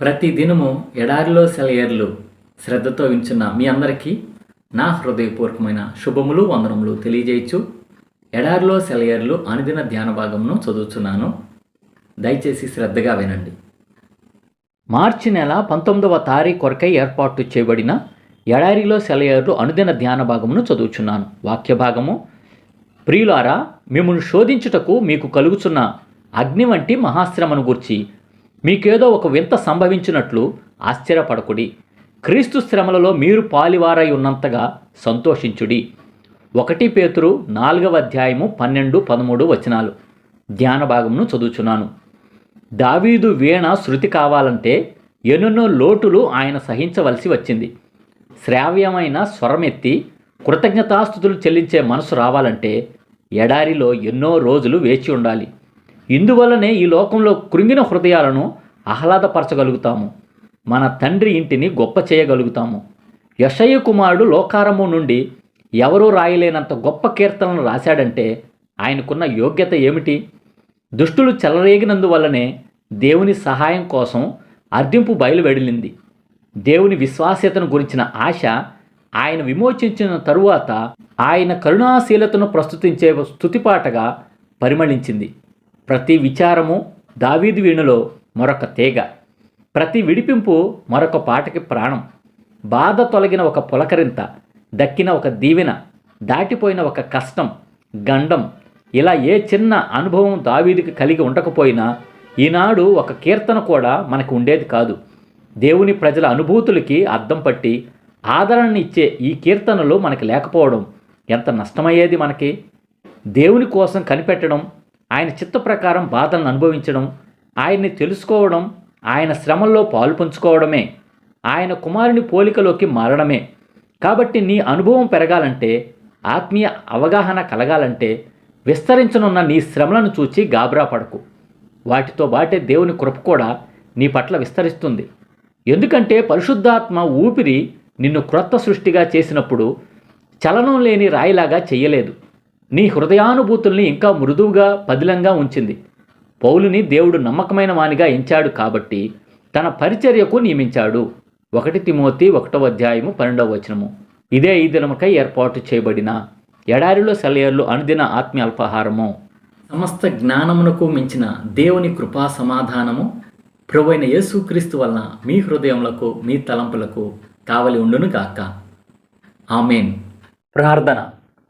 ప్రతి దినము ఎడారిలో సెలయేర్లు శ్రద్ధతో వింటున్న మీ అందరికీ నా హృదయపూర్వకమైన శుభములు వందనములు తెలియజేయచ్చు. ఎడారిలో సెలయేర్లు అనుదిన ధ్యాన భాగమును చదువుతున్నాను. దయచేసి శ్రద్ధగా వినండి. మార్చి నెల 19వ తారీఖు కొరకై ఏర్పాటు చేయబడిన ఎడారిలో సెలయేర్లు అనుదిన ధ్యాన భాగమును చదువుచున్నాను. వాక్య భాగము: ప్రియులారా, మిమ్మల్ని శోధించుటకు మీకు కలుగుచున్న అగ్ని వంటి మహాశ్రమను గూర్చి మీకేదో ఒక వింత సంభవించినట్లు ఆశ్చర్యపడకుడి. క్రీస్తు శ్రమలలో మీరు పాలివారై ఉన్నంతగా సంతోషించుడి. 1 పేతురు 4వ అధ్యాయము 12-13 వచనాలు ధ్యాన భాగమును చదువుచున్నాను. దావీదు వీణ శృతి కావాలంటే ఎన్నెన్నో లోటులు ఆయన సహించవలసి వచ్చింది. శ్రావ్యమైన స్వరమెత్తి కృతజ్ఞతాస్తుతులు చెల్లించే మనసు రావాలంటే ఎడారిలో ఎన్నో రోజులు వేచి ఉండాలి. ఇందువల్లనే ఈ లోకంలో కృంగిన హృదయాలను ఆహ్లాదపరచగలుగుతాము. మన తండ్రి ఇంటిని గొప్ప చేయగలుగుతాము. యెషయా కుమారుడు లోకారంభం నుండి ఎవరూ రాయలేనంత గొప్ప కీర్తనలు రాశాడంటే ఆయనకున్న యోగ్యత ఏమిటి? దుష్టులు చెలరేగినందువల్లనే దేవుని సహాయం కోసం అర్థింపు బయలువెడిలింది. దేవుని విశ్వాస్యతను గురించిన ఆశ ఆయన విమోచించిన తరువాత ఆయన కరుణాశీలతను ప్రస్తుతించే స్తుతిపాటగా పరిమళించింది. ప్రతి విచారము దావీదు వీణులో మరొక తీగ, ప్రతి విడిపింపు మరొక పాటకి ప్రాణం. బాధ తొలగిన ఒక పులకరింత, దక్కిన ఒక దీవెన, దాటిపోయిన ఒక కష్టం, గండం, ఇలా ఏ చిన్న అనుభవం దావీదుకి కలిగి ఉండకపోయినా ఈనాడు ఒక కీర్తన కూడా మనకు ఉండేది కాదు. దేవుని ప్రజల అనుభూతులకి అద్దం పట్టి ఆదరణ ఇచ్చే ఈ కీర్తనలు మనకి లేకపోవడం ఎంత నష్టమయ్యేది మనకి. దేవుని కోసం కనిపెట్టడం, ఆయన చిత్త ప్రకారం బాధలను అనుభవించడం, ఆయన్ని తెలుసుకోవడం, ఆయన శ్రమల్లో పాలు పంచుకోవడమే ఆయన కుమారుని పోలికలోకి మారడమే. కాబట్టి నీ అనుభవం పెరగాలంటే, ఆత్మీయ అవగాహన కలగాలంటే విస్తరించనున్న నీ శ్రమలను చూచి గాబరా పడకు. వాటితో బాటే దేవుని కృప కూడా నీ పట్ల విస్తరిస్తుంది. ఎందుకంటే పరిశుద్ధాత్మ ఊపిరి నిన్ను క్రొత్త సృష్టిగా చేసినప్పుడు చలనం లేని రాయిలాగా చెయ్యలేదు. నీ హృదయానుభూతుల్ని ఇంకా మృదువుగా పదిలంగా ఉంచింది. పౌలుని దేవుడు నమ్మకమైన వానిగా ఎంచాడు కాబట్టి తన పరిచర్యకు నియమించాడు. 1 తిమోతి 1వ అధ్యాయము 12వ వచనము. ఇదే ఈ దినముకై ఏర్పాటు చేయబడిన ఎడారిలో సెలయేర్లు అనుదిన ఆత్మీయ అల్పాహారము. సమస్త జ్ఞానమునకు మించిన దేవుని కృపా సమాధానము ప్రభువైన యేసుక్రీస్తు వలన మీ హృదయములకు మీ తలంపులకు కావలి ఉండును గాక. ఆమేన్. ప్రార్థన.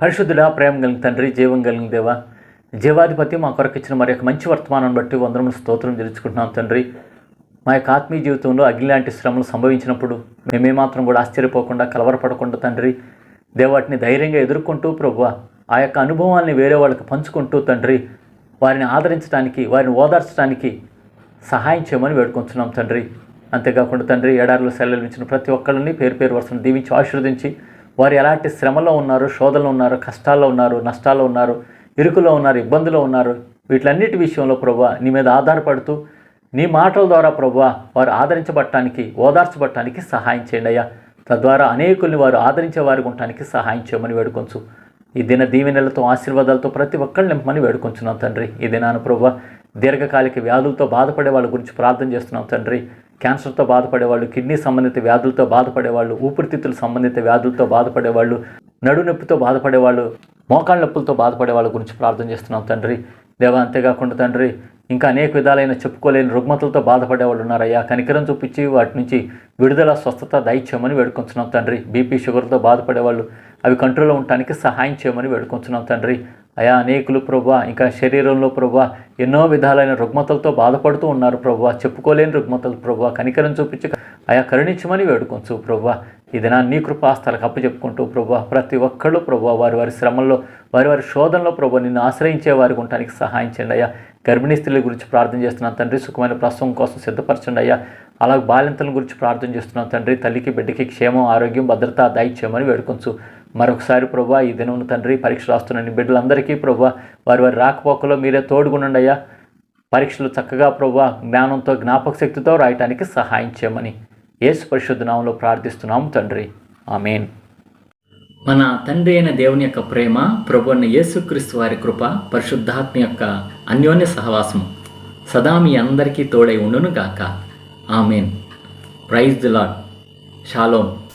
పరిశుద్ధుడా, ప్రేమ కలిగిన తండ్రి, జీవం కలిగిన దేవ, జీవాధిపతి, మా కొరకు ఇచ్చిన మరి యొక్క మంచి వర్తమానాన్ని బట్టి వందరములు స్తోత్రం తెలుసుకుంటున్నాం తండ్రి. మా యొక్క ఆత్మీయ జీవితంలో అగ్ని లాంటి శ్రమలు సంభవించినప్పుడు మేమేమాత్రం కూడా ఆశ్చర్యపోకుండా కలవరపడకుండా తండ్రి వాటిని ధైర్యంగా ఎదుర్కొంటూ ప్రభువా ఆ యొక్క అనుభవాల్ని వేరే వాళ్ళకి పంచుకుంటూ తండ్రి వారిని ఆదరించడానికి, వారిని ఓదార్చడానికి సహాయం చేయమని వేడుకొంచున్నాం తండ్రి. అంతేకాకుండా తండ్రి ఎడారిలో సెలవులు ఇచ్చిన ప్రతి ఒక్కరిని పేరు పేరు వరుసను దీవించి ఆశీర్వదించి వారు ఎలాంటి శ్రమలో ఉన్నారు, శోధనలో ఉన్నారు, కష్టాల్లో ఉన్నారు, నష్టాల్లో ఉన్నారు, ఇరుకులో ఉన్నారు, ఇబ్బందులో ఉన్నారు, వీటిలన్నిటి విషయంలో ప్రభువా నీ మీద ఆధారపడుతూ నీ మాటల ద్వారా ప్రభువా వారు ఆదరించబడటానికి, ఓదార్చబడటానికి సహాయం చేయండి అయ్యా. తద్వారా అనేకుల్ని వారు ఆదరించే వారికి ఉండటానికి సహాయం చేయమని వేడుకొంచు. ఈ దిన దీవెనలతో ఆశీర్వాదాలతో ప్రతి ఒక్కళ్ళు నింపమని వేడుకొంచున్నాం తండ్రి. ఈ దినాన ప్రభువా దీర్ఘకాలిక వ్యాధులతో బాధపడే వాళ్ళ గురించి ప్రార్థన చేస్తున్నాం తండ్రి. క్యాన్సర్తో బాధపడేవాళ్ళు, కిడ్నీ సంబంధిత వ్యాధులతో బాధపడేవాళ్ళు, ఊపిరితిత్తుల సంబంధిత వ్యాధులతో బాధపడేవాళ్ళు, నడు నొప్పితో బాధపడేవాళ్ళు, మోకాళ్ళ నొప్పులతో బాధపడే వాళ్ళ గురించి ప్రార్థన చేస్తున్నాం తండ్రి. దేవా, అంతేకాకుండా తండ్రి ఇంకా అనేక విధాలైన చెప్పుకోలేని రుగ్మతలతో బాధపడేవాళ్ళు ఉన్నారయ్యా. కనికరం చూపించి వాటి నుంచి విడుదల, స్వస్థత దయచేయమని వేడుకొంచున్నాం తండ్రి. బీపీ, షుగర్తో బాధపడేవాళ్ళు అవి కంట్రోల్లో ఉండటానికి సహాయం చేయమని వేడుకొంచున్నాం తండ్రి. అయా అనేకులు ప్రభువా ఇంకా శరీరంలో ప్రభువా ఎన్నో విధాలైన రుగ్మతలతో బాధపడుతూ ఉన్నారు ప్రభువా, చెప్పుకోలేని రుగ్మతలు ప్రభువా, కనికరం చూపించి అయా కరుణించమని వేడుకొంచు ప్రభువా. ఈ దినాన్ని నీ కృపాస్థలకు అప్పచెప్పుకుంటూ ప్రభువా ప్రతి ఒక్కళ్ళు ప్రభువా వారి వారి శ్రమల్లో, వారి వారి శోధనలో ప్రభువా నిన్ను ఆశ్రయించే వారికి ఉండటానికి సహాయం చేయండి అయ్యా. గర్భిణీ స్త్రీల గురించి ప్రార్థన చేస్తున్నాను తండ్రి, సుఖమైన ప్రసవం కోసం సిద్ధపరచండి అయ్యా. అలాగే బాలింతల గురించి ప్రార్థన చేస్తున్నాను తండ్రి, తల్లికి బిడ్డకి క్షేమం, ఆరోగ్యం, భద్రత దయచేయమని వేడుకొంచు. మరొకసారి ప్రభువా ఈ దినమున తండ్రి పరీక్ష రాస్తున్న బిడ్డలందరికీ ప్రభువా వారి వారి రాకపోకలో మీరే తోడుగుండండి అయ్యా. పరీక్షలు చక్కగా ప్రభువా జ్ఞానంతో, జ్ఞాపక శక్తితో రాయటానికి సహాయం చేయమని యేసు పరిశుద్ధ నామములో ప్రార్థిస్తున్నాము తండ్రి. ఆమేన్. మన తండ్రి అయిన దేవుని యొక్క ప్రేమ, ప్రభువైన యేసుక్రీస్తు వారి కృప, పరిశుద్ధాత్మ యొక్క అన్యోన్య సహవాసము సదా మీ అందరికీ తోడై ఉండును గాక. Amen. Praise the Lord. Shalom.